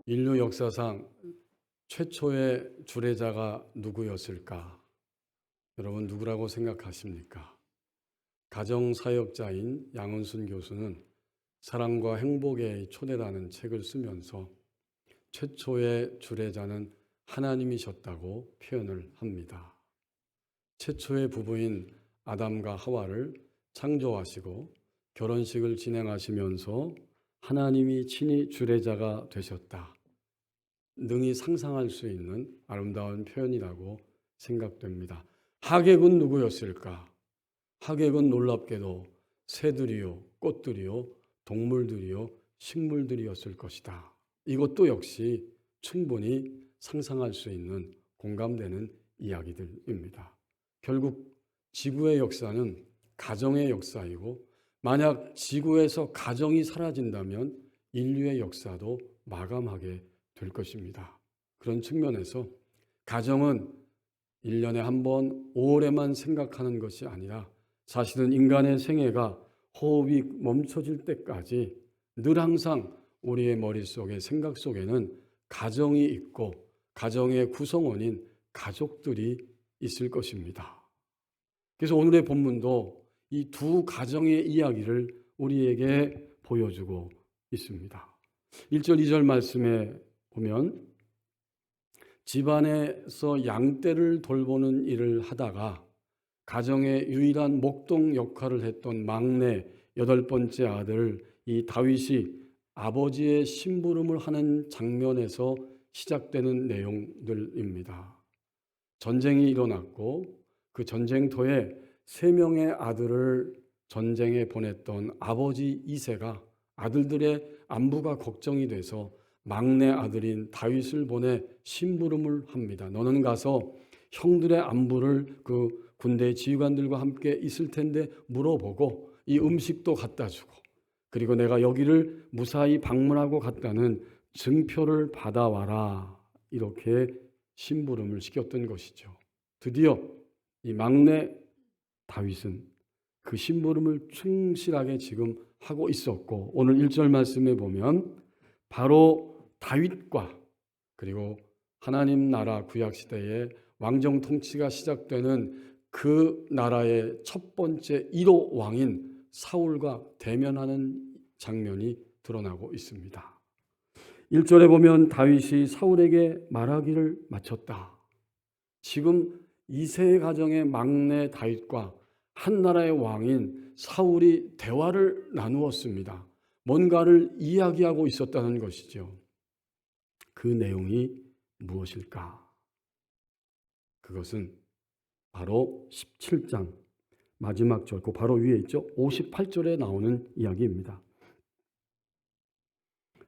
인류 역사상 최초의 주례자가 누구였을까? 여러분 누구라고 생각하십니까? 가정사역자인 양은순 교수는 사랑과 행복의 초대라는 책을 쓰면서 최초의 주례자는 하나님이셨다고 표현을 합니다. 최초의 부부인 아담과 하와를 창조하시고 결혼식을 진행하시면서 하나님이 친히 주례자가 되셨다. 능히 상상할 수 있는 아름다운 표현이라고 생각됩니다. 하객은 누구였을까? 하객은 놀랍게도 새들이요, 꽃들이요, 동물들이요, 식물들이었을 것이다. 이것도 역시 충분히 상상할 수 있는 공감되는 이야기들입니다. 결국 지구의 역사는 가정의 역사이고 만약 지구에서 가정이 사라진다면 인류의 역사도 마감하게 될 것입니다. 그런 측면에서 가정은 1년에 한 번 5월에만 생각하는 것이 아니라 사실은 인간의 생애가 호흡이 멈춰질 때까지 늘 항상 우리의 머릿속에 생각 속에는 가정이 있고 가정의 구성원인 가족들이 있을 것입니다. 그래서 오늘의 본문도 이 두 가정의 이야기를 우리에게 보여주고 있습니다. 1절 2절 말씀에 보면 집안에서 양떼를 돌보는 일을 하다가 가정의 유일한 목동 역할을 했던 막내 8번째 아들 이 다윗이 아버지의 심부름을 하는 장면에서 시작되는 내용들입니다. 전쟁이 일어났고 그 전쟁터에 3명의 아들을 전쟁에 보냈던 아버지 이새가 아들들의 안부가 걱정이 돼서 막내 아들인 다윗을 보내 심부름을 합니다. 너는 가서 형들의 안부를 그 군대 지휘관들과 함께 있을 텐데 물어보고 이 음식도 갖다 주고 그리고 내가 여기를 무사히 방문하고 갔다는 증표를 받아와라. 이렇게 심부름을 시켰던 것이죠. 드디어 이 막내 다윗은 그 심부름을 충실하게 지금 하고 있었고 오늘 1절 말씀에 보면 바로 다윗과 그리고 하나님 나라 구약시대의 왕정 통치가 시작되는 그 나라의 첫 번째 1호 왕인 사울과 대면하는 장면이 드러나고 있습니다. 1절에 보면 다윗이 사울에게 말하기를 마쳤다. 지금 이새의 가정의 막내 다윗과 한 나라의 왕인 사울이 대화를 나누었습니다. 뭔가를 이야기하고 있었다는 것이죠. 그 내용이 무엇일까? 그것은 바로 17장 마지막 절, 그 바로 위에 있죠. 58절에 나오는 이야기입니다.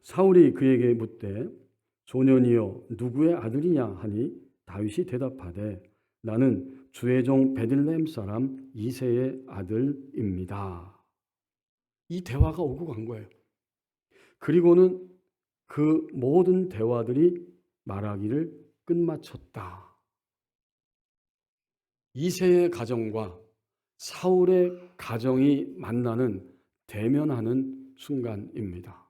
사울이 그에게 묻되 소년이여 누구의 아들이냐 하니 다윗이 대답하되 나는 주의 종 베들레헴 사람 이새의 아들입니다. 이 대화가 오고 간 거예요. 그리고는 그 모든 대화들이 말하기를 끝마쳤다. 이새의 가정과 사울의 가정이 만나는 대면하는 순간입니다.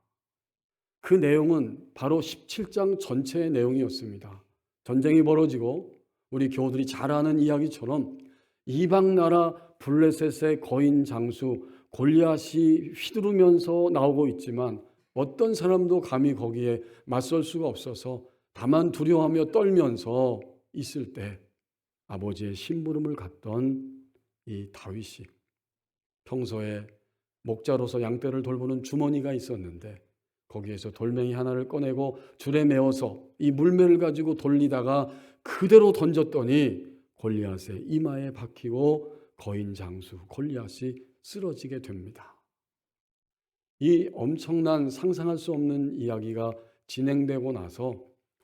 그 내용은 바로 17장 전체의 내용이었습니다. 전쟁이 벌어지고 우리 교우들이 잘 아는 이야기처럼 이방 나라 블레셋의 거인 장수 골리앗이 휘두르면서 나오고 있지만 어떤 사람도 감히 거기에 맞설 수가 없어서 다만 두려워하며 떨면서 있을 때 아버지의 심부름을 갔던 이 다윗이 평소에 목자로서 양떼를 돌보는 주머니가 있었는데 거기에서 돌멩이 하나를 꺼내고 줄에 메어서 이 물매를 가지고 돌리다가 그대로 던졌더니 골리앗의 이마에 박히고 거인 장수 골리앗이 쓰러지게 됩니다. 이 엄청난 상상할 수 없는 이야기가 진행되고 나서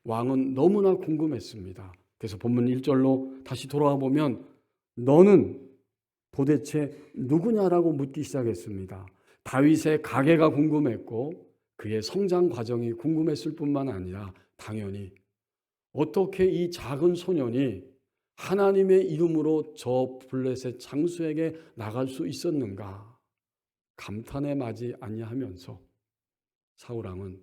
왕은 너무나 궁금했습니다. 그래서 본문 1절로 다시 돌아와 보면 너는 도대체 누구냐라고 묻기 시작했습니다. 다윗의 가계가 궁금했고 그의 성장 과정이 궁금했을 뿐만 아니라 당연히 어떻게 이 작은 소년이 하나님의 이름으로 저 블레셋 장수에게 나갈 수 있었는가 감탄에 마지 아니하면서 사울왕은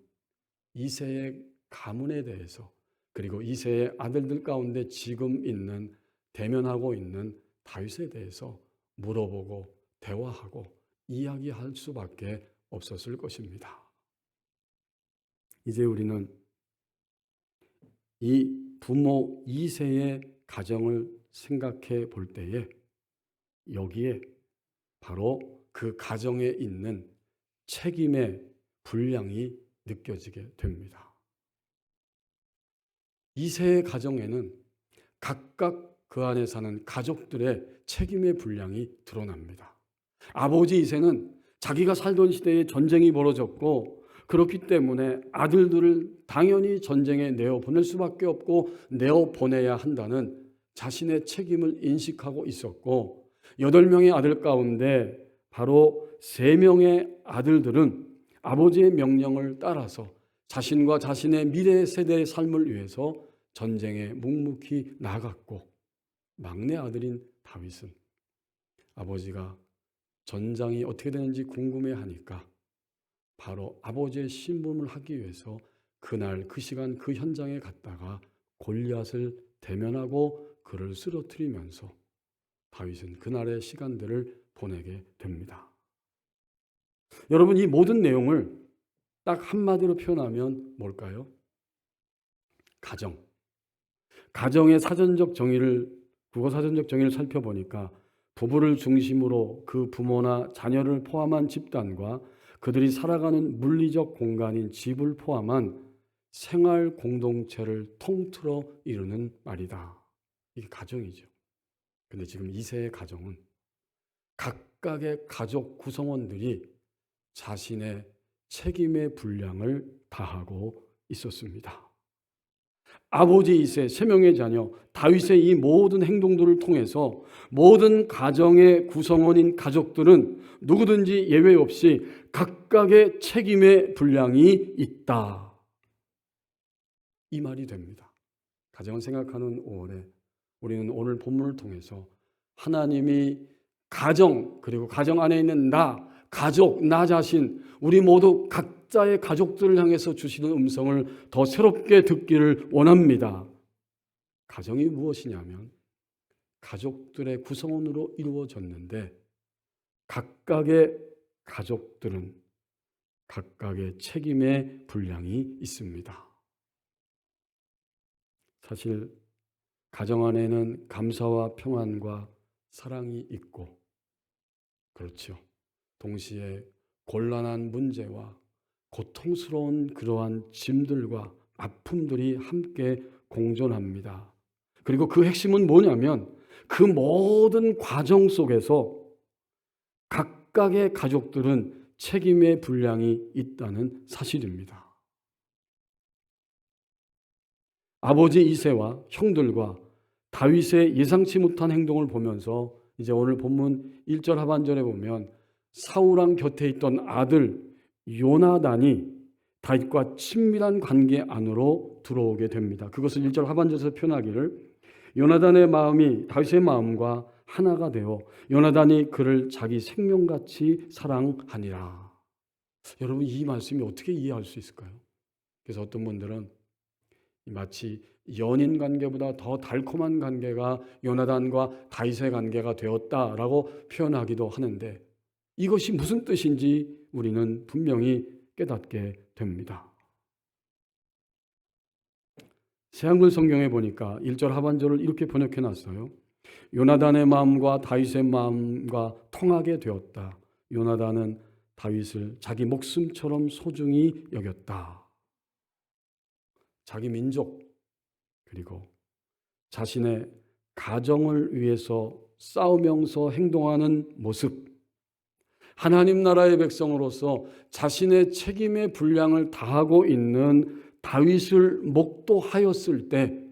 이새의 가문에 대해서, 그리고 이새의 아들들 가운데 지금 있는 대면하고 있는 다윗에 대해서 물어보고 대화하고 이야기할 수밖에 없었을 것입니다. 이제 우리는 이 부모 이새의 가정을 생각해 볼 때에 여기에 바로 그 가정에 있는 책임의 분량이 느껴지게 됩니다. 이새의 가정에는 각각 그 안에 사는 가족들의 책임의 분량이 드러납니다. 아버지 이새는 자기가 살던 시대에 전쟁이 벌어졌고 그렇기 때문에 아들들을 당연히 전쟁에 내어보낼 수밖에 없고 내어보내야 한다는 자신의 책임을 인식하고 있었고 8명의 아들 가운데 바로 3명의 아들들은 아버지의 명령을 따라서 자신과 자신의 미래 세대의 삶을 위해서 전쟁에 묵묵히 나갔고 막내 아들인 다윗은 아버지가 전장이 어떻게 되는지 궁금해하니까 바로 아버지의 심부름을 하기 위해서 그날 그 시간 그 현장에 갔다가 골리앗을 대면하고 그를 쓰러뜨리면서 다윗은 그날의 시간들을 보내게 됩니다. 여러분, 이 모든 내용을 딱 한마디로 표현하면 뭘까요? 가정. 가정의 사전적 정의를, 국어 사전적 정의를 살펴보니까 부부를 중심으로 그 부모나 자녀를 포함한 집단과 그들이 살아가는 물리적 공간인 집을 포함한 생활 공동체를 통틀어 이루는 말이다. 이게 가정이죠. 근데 지금 이새의 가정은 각각의 가족 구성원들이 자신의 책임의 분량을 다하고 있었습니다. 아버지 이새 3명의 자녀 다윗의 이 모든 행동들을 통해서 모든 가정의 구성원인 가족들은 누구든지 예외 없이 각각의 책임의 분량이 있다. 이 말이 됩니다. 가정을 생각하는 5월에 우리는 오늘 본문을 통해서 하나님이 가정, 그리고 가정 안에 있는 나, 가족, 나 자신, 우리 모두 각자의 가족들을 향해서 주시는 음성을 더 새롭게 듣기를 원합니다. 가정이 무엇이냐면 가족들의 구성원으로 이루어졌는데 각각의 가족들은 각각의 책임의 분량이 있습니다. 사실 가정 안에는 감사와 평안과 사랑이 있고 그렇죠. 동시에 곤란한 문제와 고통스러운 그러한 짐들과 아픔들이 함께 공존합니다. 그리고 그 핵심은 뭐냐면 그 모든 과정 속에서 각각의 가족들은 책임의 분량이 있다는 사실입니다. 아버지 이새와 형들과 다윗의 예상치 못한 행동을 보면서 이제 오늘 본문 1절 하반절에 보면 사울왕 곁에 있던 아들 요나단이 다윗과 친밀한 관계 안으로 들어오게 됩니다. 그것을 1절 하반절에서 표현하기를 요나단의 마음이 다윗의 마음과 하나가 되어 요나단이 그를 자기 생명같이 사랑하니라. 여러분, 이 말씀이 어떻게 이해할 수 있을까요? 그래서 어떤 분들은 마치 연인 관계보다 더 달콤한 관계가 요나단과 다윗의 관계가 되었다라고 표현하기도 하는데 이것이 무슨 뜻인지 우리는 분명히 깨닫게 됩니다. 새한글 성경에 보니까 1절 하반절을 이렇게 번역해 놨어요. 요나단의 마음과 다윗의 마음과 통하게 되었다. 요나단은 다윗을 자기 목숨처럼 소중히 여겼다. 자기 민족 그리고 자신의 가정을 위해서 싸우면서 행동하는 모습, 하나님 나라의 백성으로서 자신의 책임의 분량을 다하고 있는 다윗을 목도하였을 때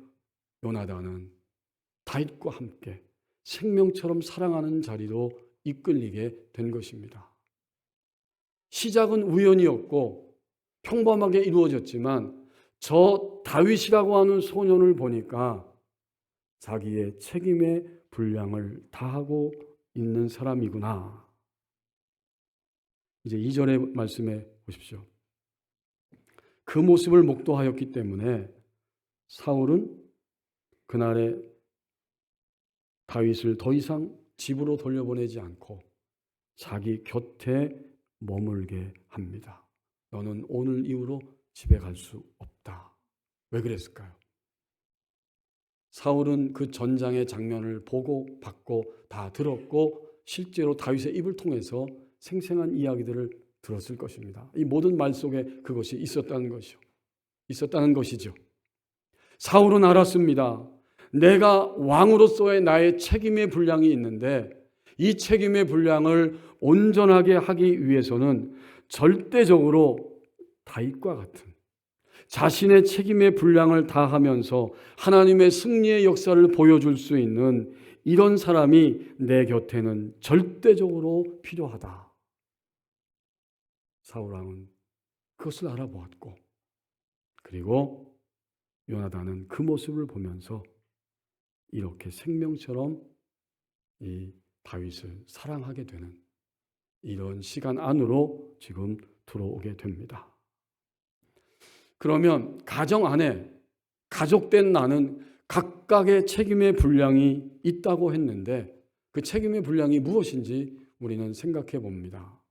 요나단은 다윗과 함께 생명처럼 사랑하는 자리로 이끌리게 된 것입니다. 시작은 우연이었고 평범하게 이루어졌지만 저 다윗이라고 하는 소년을 보니까 자기의 책임의 분량을 다하고 있는 사람이구나. 이제 2절의 말씀에 보십시오. 그 모습을 목도하였기 때문에 사울은 그날에 다윗을 더 이상 집으로 돌려보내지 않고 자기 곁에 머물게 합니다. 너는 오늘 이후로 집에 갈 수 없다. 왜 그랬을까요? 사울은 그 전장의 장면을 보고 받고 다 들었고 실제로 다윗의 입을 통해서 생생한 이야기들을 들었을 것입니다. 이 모든 말 속에 그것이 있었다는 것이죠. 사울은 알았습니다. 내가 왕으로서의 나의 책임의 분량이 있는데 이 책임의 분량을 온전하게 하기 위해서는 절대적으로 다윗과 같은 자신의 책임의 분량을 다하면서 하나님의 승리의 역사를 보여줄 수 있는 이런 사람이 내 곁에는 절대적으로 필요하다. 사울 왕은 그것을 알아보았고 그리고 요나단은 그 모습을 보면서 이렇게 생명처럼 이 다윗을 사랑하게 되는 이런 시간 안으로 지금 들어오게 됩니다. 그러면 가정 안에 가족된 나는 각각의 책임의 분량이 있다고 했는데 그 책임의 분량이 무엇인지 우리는 생각해 봅니다.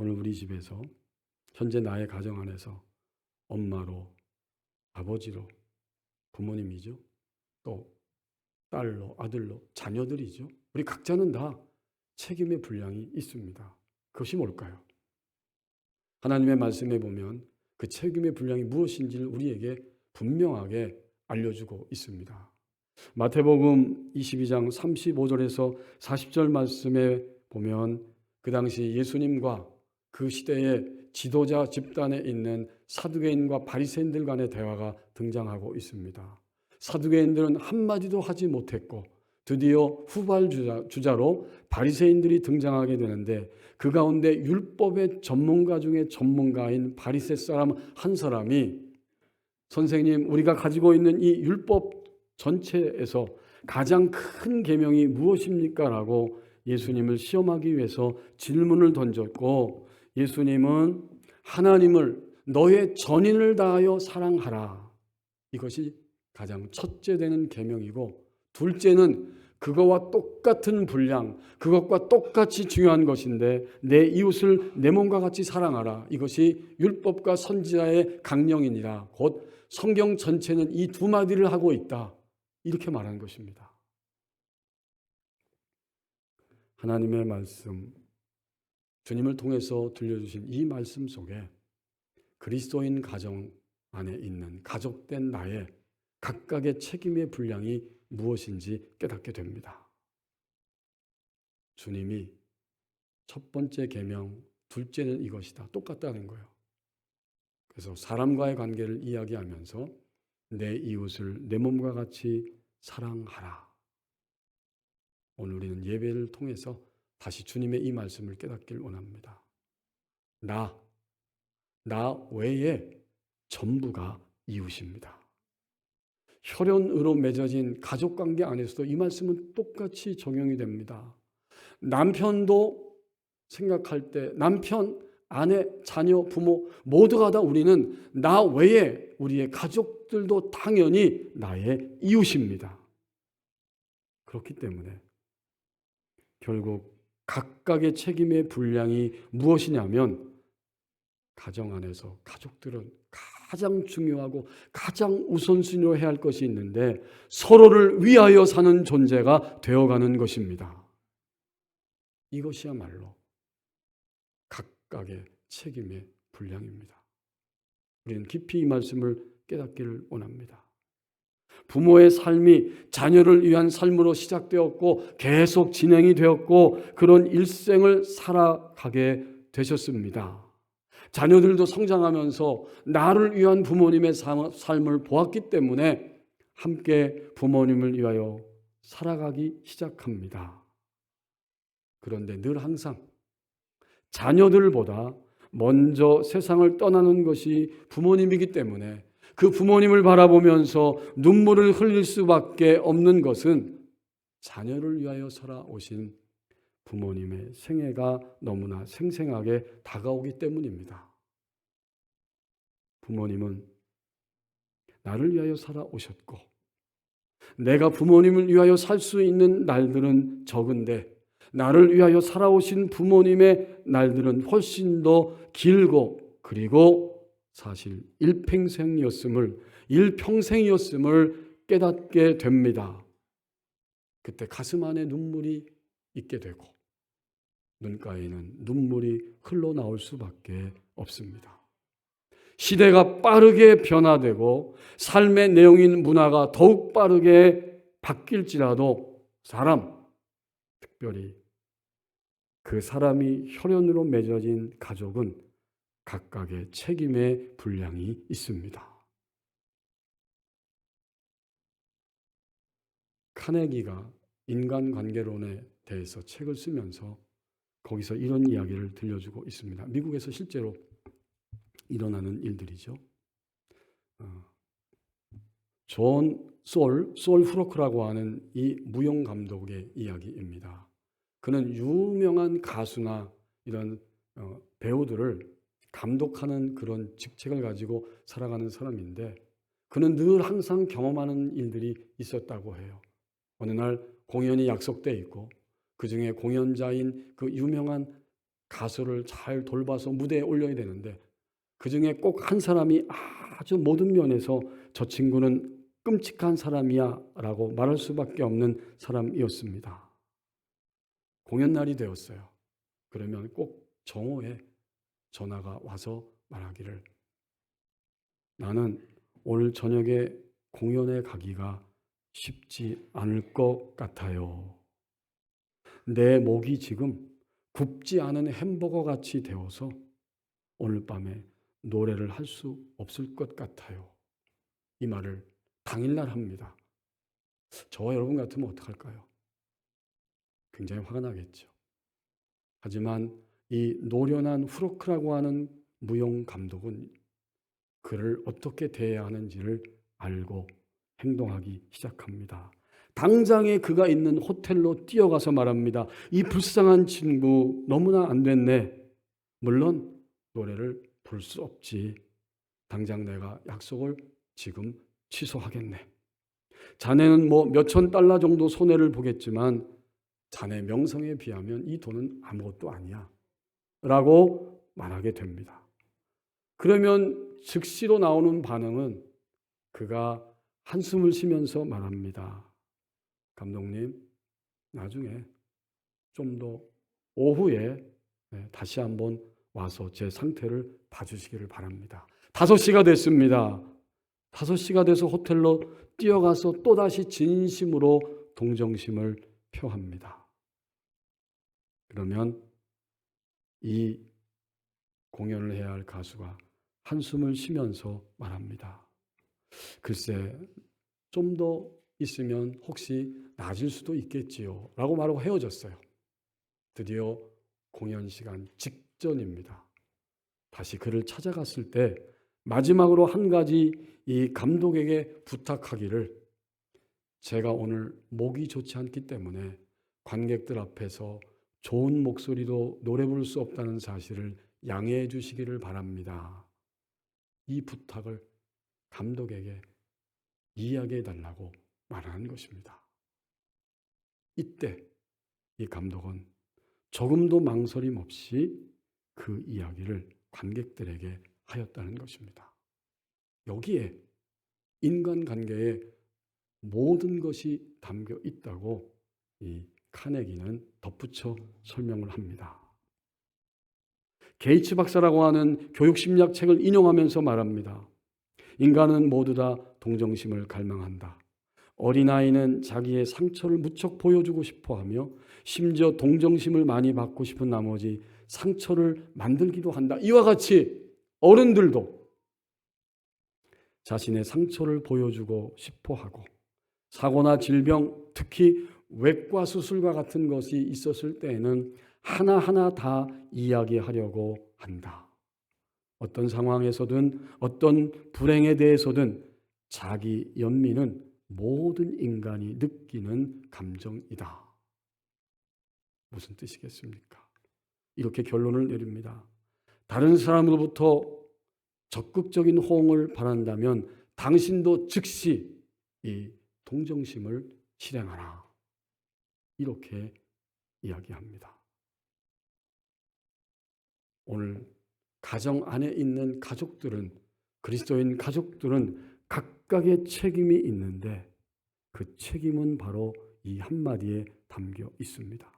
오늘 우리 집에서 현재 나의 가정 안에서 엄마로, 아버지로, 부모님이죠. 또 딸로, 아들로, 자녀들이죠. 우리 각자는 다 책임의 분량이 있습니다. 그것이 뭘까요? 하나님의 말씀에 보면 그 책임의 분량이 무엇인지를 우리에게 분명하게 알려주고 있습니다. 마태복음 22장 35절에서 40절 말씀에 보면 그 당시 예수님과 그 시대의 지도자 집단에 있는 사두개인과 바리새인들 간의 대화가 등장하고 있습니다. 사두개인들은 한마디도 하지 못했고 드디어 후발주자로 바리새인들이 등장하게 되는데 그 가운데 율법의 전문가 중에 전문가인 바리새 사람 한 사람이 선생님, 우리가 가지고 있는 이 율법 전체에서 가장 큰 계명이 무엇입니까? 라고 예수님을 시험하기 위해서 질문을 던졌고 예수님은 하나님을 너의 전인을 다하여 사랑하라. 이것이 가장 첫째 되는 계명이고 둘째는 그거와 똑같은 분량, 그것과 똑같이 중요한 것인데 내 이웃을 내 몸과 같이 사랑하라. 이것이 율법과 선지자의 강령이니라. 곧 성경 전체는 이 두 마디를 하고 있다. 이렇게 말하는 것입니다. 하나님의 말씀, 주님을 통해서 들려주신 이 말씀 속에 그리스도인 가정 안에 있는 가족된 나의 각각의 책임의 분량이 무엇인지 깨닫게 됩니다. 주님이 첫 번째 계명, 둘째는 이것이다. 똑같다는 거예요. 그래서 사람과의 관계를 이야기하면서 내 이웃을 내 몸과 같이 사랑하라. 오늘 우리는 예배를 통해서 다시 주님의 이 말씀을 깨닫길 원합니다. 나 외에 전부가 이웃입니다. 혈연으로 맺어진 가족관계 안에서도 이 말씀은 똑같이 적용이 됩니다. 남편도 생각할 때 남편, 아내, 자녀, 부모 모두가 다 우리는 나 외에 우리의 가족들도 당연히 나의 이웃입니다. 그렇기 때문에 결국 각각의 책임의 분량이 무엇이냐면 가정 안에서 가족들은 가장 중요하고 가장 우선순위로 해야 할 것이 있는데 서로를 위하여 사는 존재가 되어가는 것입니다. 이것이야말로 각각의 책임의 분량입니다. 우리는 깊이 이 말씀을 깨닫기를 원합니다. 부모의 삶이 자녀를 위한 삶으로 시작되었고 계속 진행이 되었고 그런 일생을 살아가게 되셨습니다. 자녀들도 성장하면서 나를 위한 부모님의 삶을 보았기 때문에 함께 부모님을 위하여 살아가기 시작합니다. 그런데 늘 항상 자녀들보다 먼저 세상을 떠나는 것이 부모님이기 때문에 그 부모님을 바라보면서 눈물을 흘릴 수밖에 없는 것은 자녀를 위하여 살아오신 부모님의 생애가 너무나 생생하게 다가오기 때문입니다. 부모님은 나를 위하여 살아오셨고 내가 부모님을 위하여 살 수 있는 날들은 적은데 나를 위하여 살아오신 부모님의 날들은 훨씬 더 길고 그리고 사실 일평생이었음을 깨닫게 됩니다. 그때 가슴 안에 눈물이 있게 되고 눈가에는 눈물이 흘러나올 수밖에 없습니다. 시대가 빠르게 변화되고 삶의 내용인 문화가 더욱 빠르게 바뀔지라도 특별히 그 사람이 혈연으로 맺어진 가족은 각각의 책임의 분량이 있습니다. 카네기가 인간관계론에 대해서 책을 쓰면서 거기서 이런 이야기를 들려주고 있습니다. 미국에서 실제로 일어나는 일들이죠. 솔 후로크라고 하는 이 무용 감독의 이야기입니다. 그는 유명한 가수나 이런 배우들을 감독하는 그런 직책을 가지고 살아가는 사람인데 그는 늘 항상 경험하는 일들이 있었다고 해요. 어느 날 공연이 약속돼 있고 그중에 공연자인 그 유명한 가수를 잘 돌봐서 무대에 올려야 되는데 그중에 꼭 한 사람이 아주 모든 면에서 저 친구는 끔찍한 사람이야 라고 말할 수밖에 없는 사람이었습니다. 공연 날이 되었어요. 그러면 꼭 정오에 전화가 와서 말하기를 나는 오늘 저녁에 공연에 가기가 쉽지 않을 것 같아요. 내 목이 지금 굽지 않은 햄버거 같이 되어서 오늘 밤에 노래를 할 수 없을 것 같아요. 이 말을 당일날 합니다. 저와 여러분 같으면 어떡할까요? 굉장히 화가 나겠죠. 하지만 이 노련한 후로크라고 하는 무용 감독은 그를 어떻게 대해야 하는지를 알고 행동하기 시작합니다. 당장에 그가 있는 호텔로 뛰어가서 말합니다. 이 불쌍한 친구 너무나 안 됐네. 물론 노래를 부를 수 없지. 당장 내가 약속을 지금 취소하겠네. 자네는 뭐 몇천 달러 정도 손해를 보겠지만 자네 명성에 비하면 이 돈은 아무것도 아니야. 라고 말하게 됩니다. 그러면 즉시로 나오는 반응은 그가 한숨을 쉬면서 말합니다. 감독님, 나중에 좀 더 오후에 다시 한번 와서 제 상태를 봐주시기를 바랍니다. 5시가 됐습니다. 5시가 돼서 호텔로 뛰어가서 또다시 진심으로 동정심을 표합니다. 그러면 이 공연을 해야 할 가수가 한숨을 쉬면서 말합니다. 글쎄, 좀 더 있으면 혹시 나아질 수도 있겠지요. 라고 말하고 헤어졌어요. 드디어 공연 시간 직전입니다. 다시 그를 찾아갔을 때 마지막으로 한 가지 이 감독에게 부탁하기를 제가 오늘 목이 좋지 않기 때문에 관객들 앞에서 좋은 목소리도 노래 부를 수 없다는 사실을 양해해 주시기를 바랍니다. 이 부탁을 감독에게 이야기해 달라고 말하는 것입니다. 이때 이 감독은 조금도 망설임 없이 그 이야기를 관객들에게 하였다는 것입니다. 여기에 인간관계의 모든 것이 담겨 있다고 이 카네기는 덧붙여 설명을 합니다. 게이츠 박사라고 하는 교육심리학 책을 인용하면서 말합니다. 인간은 모두 다 동정심을 갈망한다. 어린아이는 자기의 상처를 무척 보여주고 싶어하며 심지어 동정심을 많이 받고 싶은 나머지 상처를 만들기도 한다. 이와 같이 어른들도 자신의 상처를 보여주고 싶어하고 사고나 질병, 특히 외과 수술과 같은 것이 있었을 때에는 하나하나 다 이야기하려고 한다. 어떤 상황에서든 어떤 불행에 대해서든 자기 연민은 모든 인간이 느끼는 감정이다. 무슨 뜻이겠습니까? 이렇게 결론을 내립니다. 다른 사람으로부터 적극적인 호응을 바란다면 당신도 즉시 이 동정심을 실행하라. 이렇게 이야기합니다. 오늘 가정 안에 있는 가족들은, 그리스도인 가족들은 각각의 책임이 있는데 그 책임은 바로 이 한마디에 담겨 있습니다.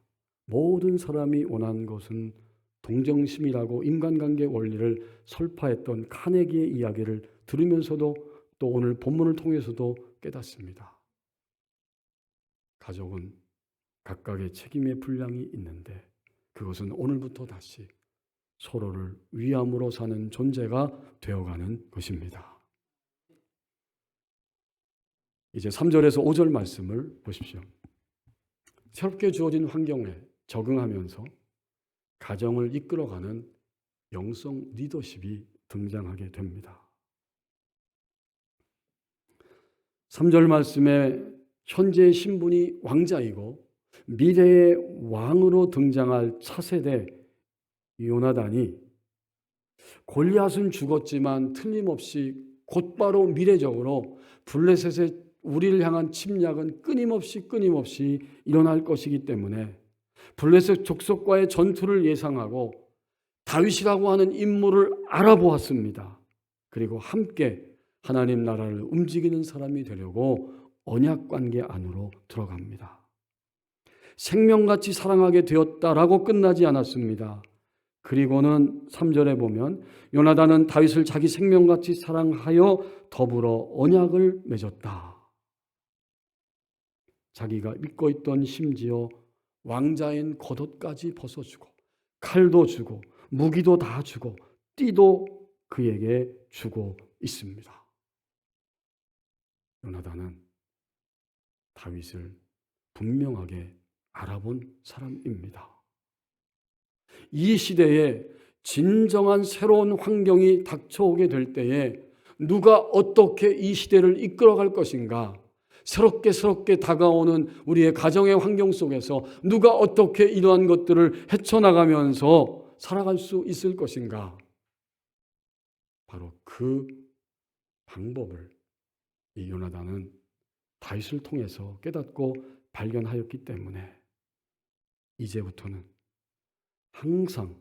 모든 사람이 원하는 것은 동정심이라고 인간관계 원리를 설파했던 카네기의 이야기를 들으면서도 또 오늘 본문을 통해서도 깨닫습니다. 가족은 각각의 책임의 분량이 있는데 그것은 오늘부터 다시 서로를 위함으로 사는 존재가 되어가는 것입니다. 이제 3절에서 5절 말씀을 보십시오. 새롭게 주어진 환경에 적응하면서 가정을 이끌어가는 영성 리더십이 등장하게 됩니다. 3절 말씀에 현재의 신분이 왕자이고 미래의 왕으로 등장할 차세대 요나단이 골리앗은 죽었지만 틀림없이 곧바로 미래적으로 블레셋의 우리를 향한 침략은 끊임없이 일어날 것이기 때문에 블레셋 족속과의 전투를 예상하고 다윗이라고 하는 인물을 알아보았습니다. 그리고 함께 하나님 나라를 움직이는 사람이 되려고 언약관계 안으로 들어갑니다. 생명같이 사랑하게 되었다라고 끝나지 않았습니다. 그리고는 3절에 보면 요나단은 다윗을 자기 생명같이 사랑하여 더불어 언약을 맺었다. 자기가 입고 있던 심지어 왕자인 겉옷까지 벗어주고 칼도 주고 무기도 다 주고 띠도 그에게 주고 있습니다. 요나단은 다윗을 분명하게 알아본 사람입니다. 이 시대에 진정한 새로운 환경이 닥쳐오게 될 때에 누가 어떻게 이 시대를 이끌어갈 것인가, 새롭게 다가오는 우리의 가정의 환경 속에서 누가 어떻게 이러한 것들을 헤쳐나가면서 살아갈 수 있을 것인가, 바로 그 방법을 이 요나단은 다윗을 통해서 깨닫고 발견하였기 때문에 이제부터는 항상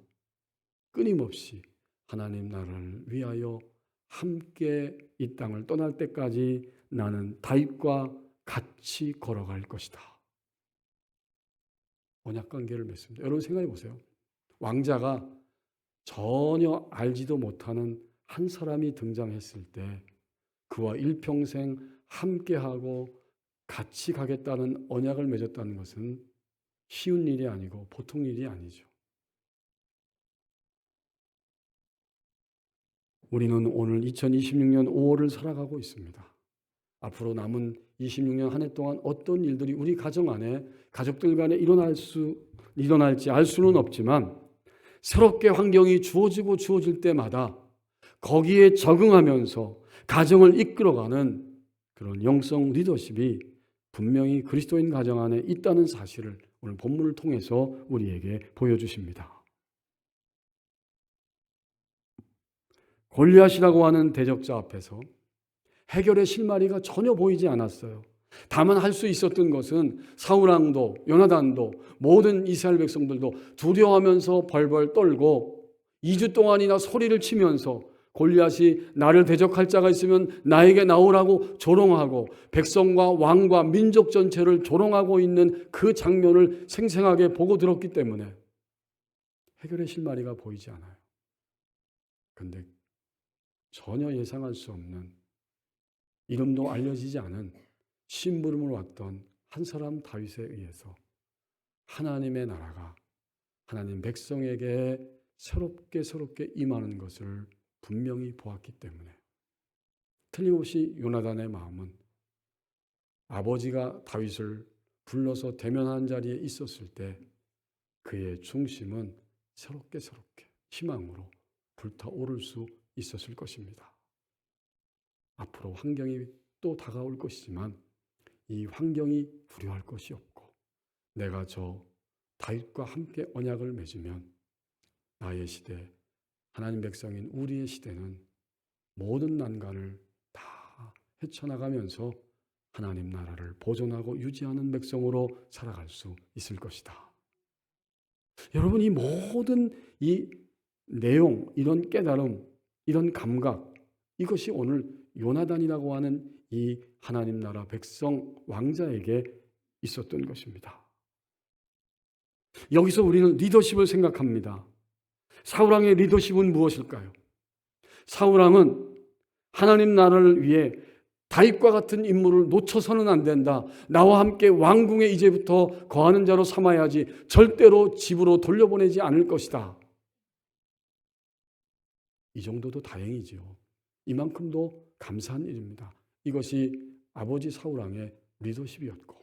끊임없이 하나님 나라를 위하여 함께 이 땅을 떠날 때까지 나는 다윗과 같이 걸어갈 것이다. 언약관계를 맺습니다. 여러분 생각해 보세요. 왕자가 전혀 알지도 못하는 한 사람이 등장했을 때 그와 일평생 함께하고 같이 가겠다는 언약을 맺었다는 것은 쉬운 일이 아니고 보통 일이 아니죠. 우리는 오늘 2026년 5월을 살아가고 있습니다. 앞으로 남은 26년 한 해 동안 어떤 일들이 우리 가정 안에 가족들 간에 일어날지 알 수는 없지만 새롭게 환경이 주어질 때마다 거기에 적응하면서 가정을 이끌어가는 그런 영성 리더십이 분명히 그리스도인 가정 안에 있다는 사실을 오늘 본문을 통해서 우리에게 보여주십니다. 골리앗이라고 하는 대적자 앞에서 해결의 실마리가 전혀 보이지 않았어요. 다만 할 수 있었던 것은 사울왕도 요나단도 모든 이스라엘 백성들도 두려워하면서 벌벌 떨고 2주 동안이나 소리를 치면서 골리앗이 나를 대적할 자가 있으면 나에게 나오라고 조롱하고 백성과 왕과 민족 전체를 조롱하고 있는 그 장면을 생생하게 보고 들었기 때문에 해결의 실마리가 보이지 않아요. 그런데 전혀 예상할 수 없는, 이름도 알려지지 않은 심부름을 왔던 한 사람 다윗에 의해서 하나님의 나라가 하나님 백성에게 새롭게 임하는 것을 분명히 보았기 때문에 틀림없이 요나단의 마음은 아버지가 다윗을 불러서 대면한 자리에 있었을 때 그의 중심은 새롭게 희망으로 불타오를 수 있었을 것입니다. 앞으로 환경이 또 다가올 것이지만 이 환경이 두려워할 것이 없고 내가 저 다윗과 함께 언약을 맺으면 나의 시대, 하나님 백성인 우리의 시대는 모든 난관을 다 헤쳐나가면서 하나님 나라를 보존하고 유지하는 백성으로 살아갈 수 있을 것이다. 여러분, 이 모든 이 내용, 이런 깨달음, 이런 감각, 이것이 오늘 요나단이라고 하는 이 하나님 나라 백성 왕자에게 있었던 것입니다. 여기서 우리는 리더십을 생각합니다. 사울왕의 리더십은 무엇일까요? 사울왕은 하나님 나라를 위해 다윗과 같은 인물을 놓쳐서는 안 된다. 나와 함께 왕궁에 이제부터 거하는 자로 삼아야지. 절대로 집으로 돌려보내지 않을 것이다. 이 정도도 다행이지요. 이만큼도 감사한 일입니다. 이것이 아버지 사울왕의 리더십이었고,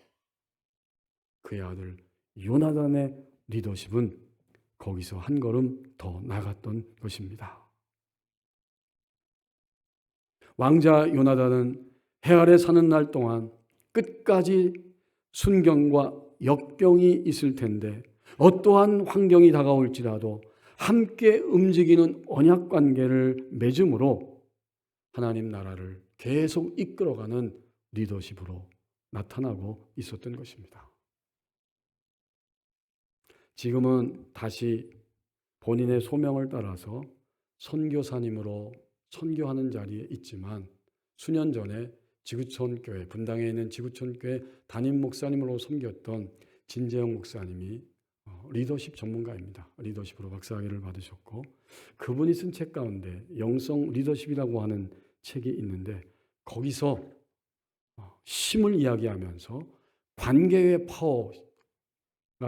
그의 아들 요나단의 리더십은 거기서 한 걸음 더 나갔던 것입니다. 왕자 요나단은 해 아래 사는 날 동안 끝까지 순경과 역경이 있을 텐데, 어떠한 환경이 다가올지라도 함께 움직이는 언약 관계를 맺음으로 하나님 나라를 계속 이끌어가는 리더십으로 나타나고 있었던 것입니다. 지금은 다시 본인의 소명을 따라서 선교사님으로 선교하는 자리에 있지만, 수년 전에 지구촌교회, 분당에 있는 지구촌교회 담임 목사님으로 섬겼던 진재영 목사님이 리더십 전문가입니다. 리더십으로 박사학위를 받으셨고, 그분이 쓴 책 가운데 영성 리더십이라고 하는 책이 있는데, 거기서 힘을 이야기하면서 관계의 파워가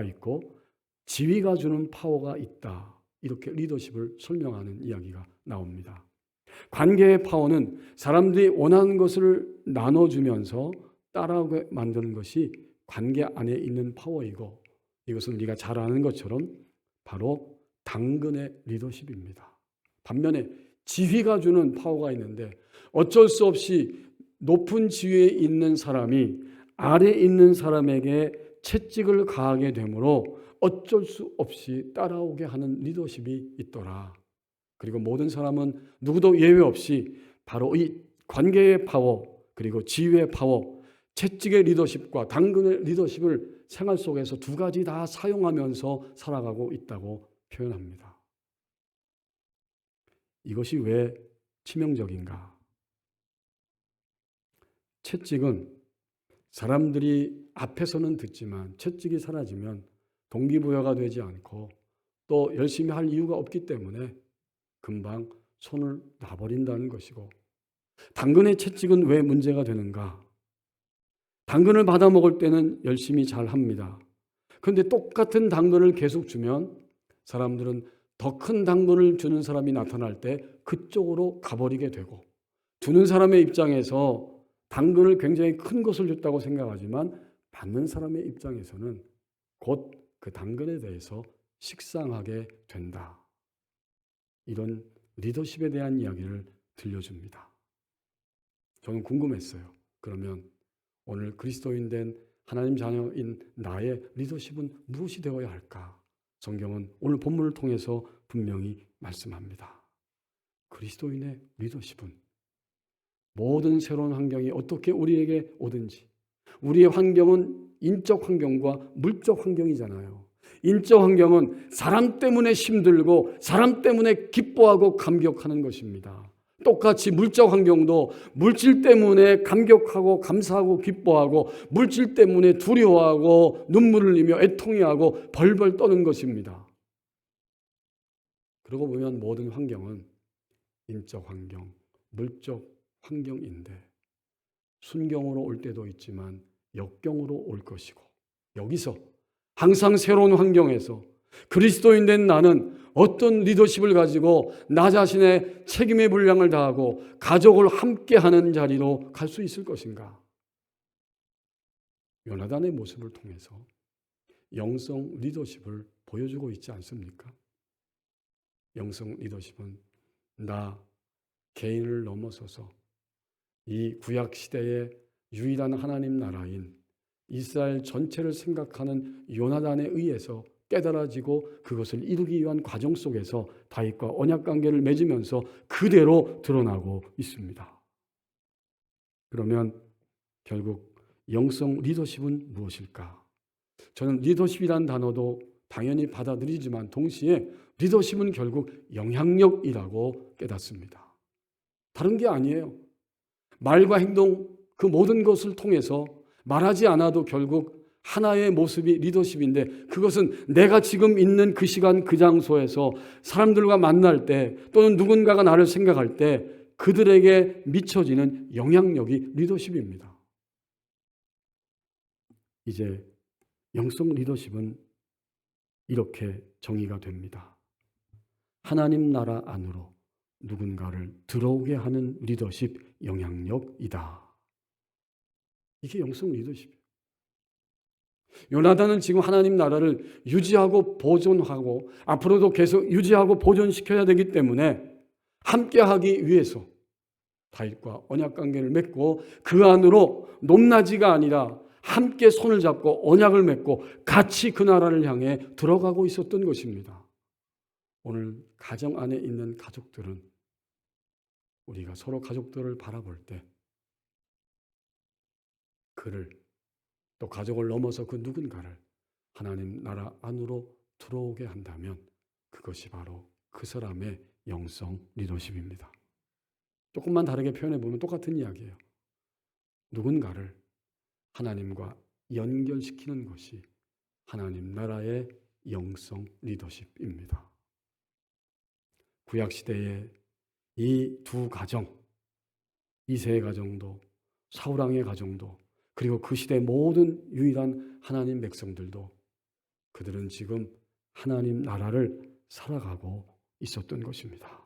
있고 지위가 주는 파워가 있다, 이렇게 리더십을 설명하는 이야기가 나옵니다. 관계의 파워는 사람들이 원하는 것을 나눠주면서 따라오게 만드는 것이 관계 안에 있는 파워이고, 이것은 우리가 잘 아는 것처럼 바로 당근의 리더십입니다. 반면에 지위가 주는 파워가 있는데, 어쩔 수 없이 높은 지위에 있는 사람이 아래에 있는 사람에게 채찍을 가하게 되므로 어쩔 수 없이 따라오게 하는 리더십이 있더라. 그리고 모든 사람은 누구도 예외 없이 바로 이 관계의 파워, 그리고 지위의 파워, 채찍의 리더십과 당근의 리더십을 생활 속에서 두 가지 다 사용하면서 살아가고 있다고 표현합니다. 이것이 왜 치명적인가? 채찍은 사람들이 앞에서는 듣지만 채찍이 사라지면 동기부여가 되지 않고 또 열심히 할 이유가 없기 때문에 금방 손을 놔버린다는 것이고, 당근의 채찍은 왜 문제가 되는가? 당근을 받아 먹을 때는 열심히 잘 합니다. 그런데 똑같은 당근을 계속 주면 사람들은 더 큰 당근을 주는 사람이 나타날 때 그쪽으로 가버리게 되고, 주는 사람의 입장에서 당근을 굉장히 큰 것을 줬다고 생각하지만 받는 사람의 입장에서는 곧 그 당근에 대해서 식상하게 된다. 이런 리더십에 대한 이야기를 들려줍니다. 저는 궁금했어요. 그러면 오늘 그리스도인 된 하나님 자녀인 나의 리더십은 무엇이 되어야 할까? 성경은 오늘 본문을 통해서 분명히 말씀합니다. 그리스도인의 리더십은 모든 새로운 환경이 어떻게 우리에게 오든지, 우리의 환경은 인적 환경과 물적 환경이잖아요. 인적 환경은 사람 때문에 힘들고 사람 때문에 기뻐하고 감격하는 것입니다. 똑같이 물적 환경도 물질 때문에 감격하고 감사하고 기뻐하고, 물질 때문에 두려워하고 눈물을 흘리며 애통해하고 벌벌 떠는 것입니다. 그러고 보면 모든 환경은 인적 환경, 물적 환경인데 순경으로 올 때도 있지만 역경으로 올 것이고, 여기서 항상 새로운 환경에서 그리스도인 된 나는 어떤 리더십을 가지고 나 자신의 책임의 분량을 다하고 가족을 함께하는 자리로 갈 수 있을 것인가? 요나단의 모습을 통해서 영성 리더십을 보여주고 있지 않습니까? 영성 리더십은 나 개인을 넘어서서 이 구약 시대의 유일한 하나님 나라인 이스라엘 전체를 생각하는 요나단에 의해서 깨달아지고 그것을 이루기 위한 과정 속에서 다윗과 언약 관계를 맺으면서 그대로 드러나고 있습니다. 그러면 결국 영성 리더십은 무엇일까? 저는 리더십이란 단어도 당연히 받아들이지만 동시에 리더십은 결국 영향력이라고 깨닫습니다. 다른 게 아니에요. 말과 행동 그 모든 것을 통해서 말하지 않아도 결국 하나의 모습이 리더십인데, 그것은 내가 지금 있는 그 시간 그 장소에서 사람들과 만날 때 또는 누군가가 나를 생각할 때 그들에게 미쳐지는 영향력이 리더십입니다. 이제 영성 리더십은 이렇게 정의가 됩니다. 하나님 나라 안으로 누군가를 들어오게 하는 리더십 영향력이다. 이게 영성 리더십이에요. 요나단은 지금 하나님 나라를 유지하고 보존하고 앞으로도 계속 유지하고 보존시켜야 되기 때문에 함께하기 위해서 다윗과 언약 관계를 맺고 그 안으로 높낮이가 아니라 함께 손을 잡고 언약을 맺고 같이 그 나라를 향해 들어가고 있었던 것입니다. 오늘 가정 안에 있는 가족들은 우리가 서로 가족들을 바라볼 때 그를 또 가족을 넘어서 그 누군가를 하나님 나라 안으로 들어오게 한다면 그것이 바로 그 사람의 영성 리더십입니다. 조금만 다르게 표현해 보면 똑같은 이야기예요. 누군가를 하나님과 연결시키는 것이 하나님 나라의 영성 리더십입니다. 구약시대에 이 두 가정, 이새의 가정도 사울왕의 가정도 그리고 그 시대 모든 유일한 하나님 백성들도 그들은 지금 하나님 나라를 살아가고 있었던 것입니다.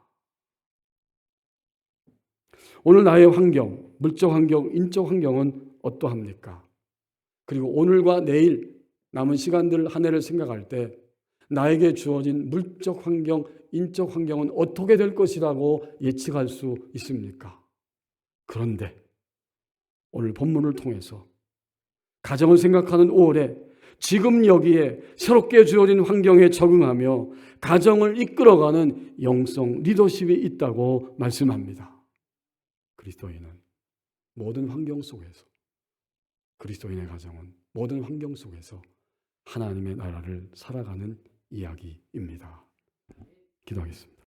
오늘 나의 환경, 물적 환경, 인적 환경은 어떠합니까? 그리고 오늘과 내일 남은 시간들 한 해를 생각할 때 나에게 주어진 물적 환경, 인적 환경은 어떻게 될 것이라고 예측할 수 있습니까? 그런데 오늘 본문을 통해서 가정을 생각하는 5월에 지금 여기에 새롭게 주어진 환경에 적응하며 가정을 이끌어가는 영성 리더십이 있다고 말씀합니다. 그리스도인은 모든 환경 속에서, 그리스도인의 가정은 모든 환경 속에서 하나님의 나라를 살아가는 이야기입니다. 기도하겠습니다.